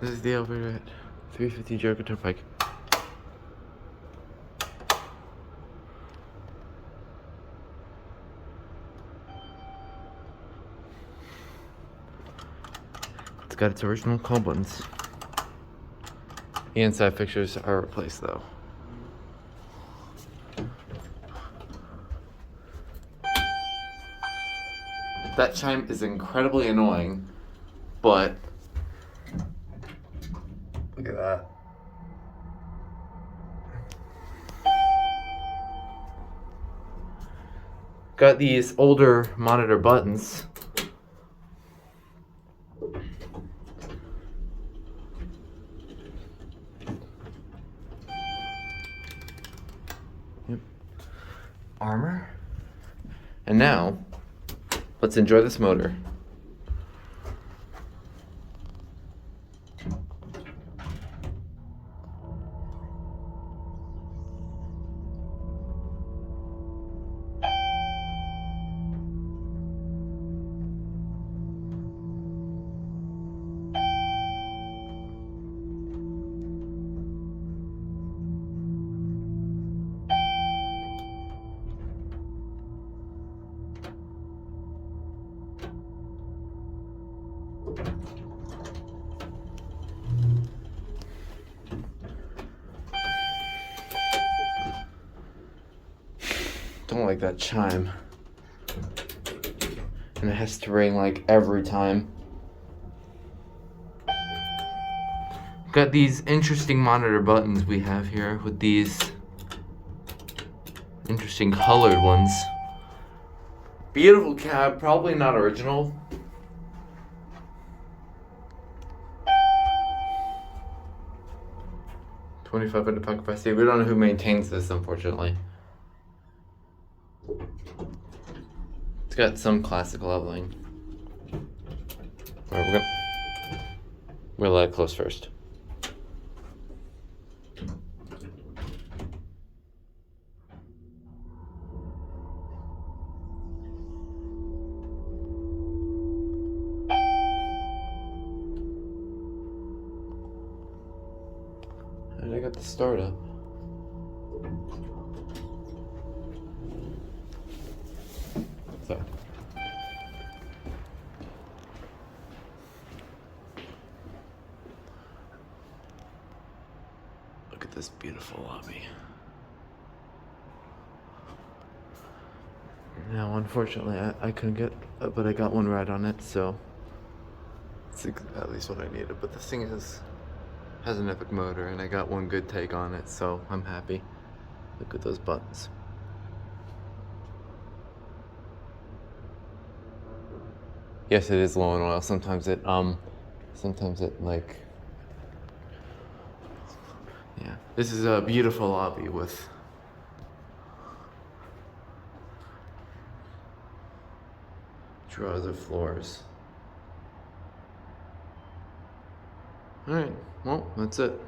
This is the elevator at 350 Jericho Turnpike. It's got its original call buttons. The inside fixtures are replaced though. That chime is incredibly annoying, but look at that. Got these older monitor buttons. Yep. Armor. And now, let's enjoy this motor. Don't like that chime. And it has to ring like every time. Got these interesting monitor buttons we have here with these interesting colored ones. Beautiful cab, probably not original. $2,500 pound capacity. We don't know who maintains this, unfortunately. It's got some classic leveling. Alright, we're gonna let it close first. And I got the start up. So. Look at this beautiful lobby. Now, unfortunately, I couldn't get, but I got one ride on it, so it's at least what I needed. But the thing is, has an epic motor, and I got one good take on it, so I'm happy. Look at those buttons. Yes, it is low in oil. Sometimes it like, yeah. This is a beautiful lobby with drawers of floors. All right, well, that's it.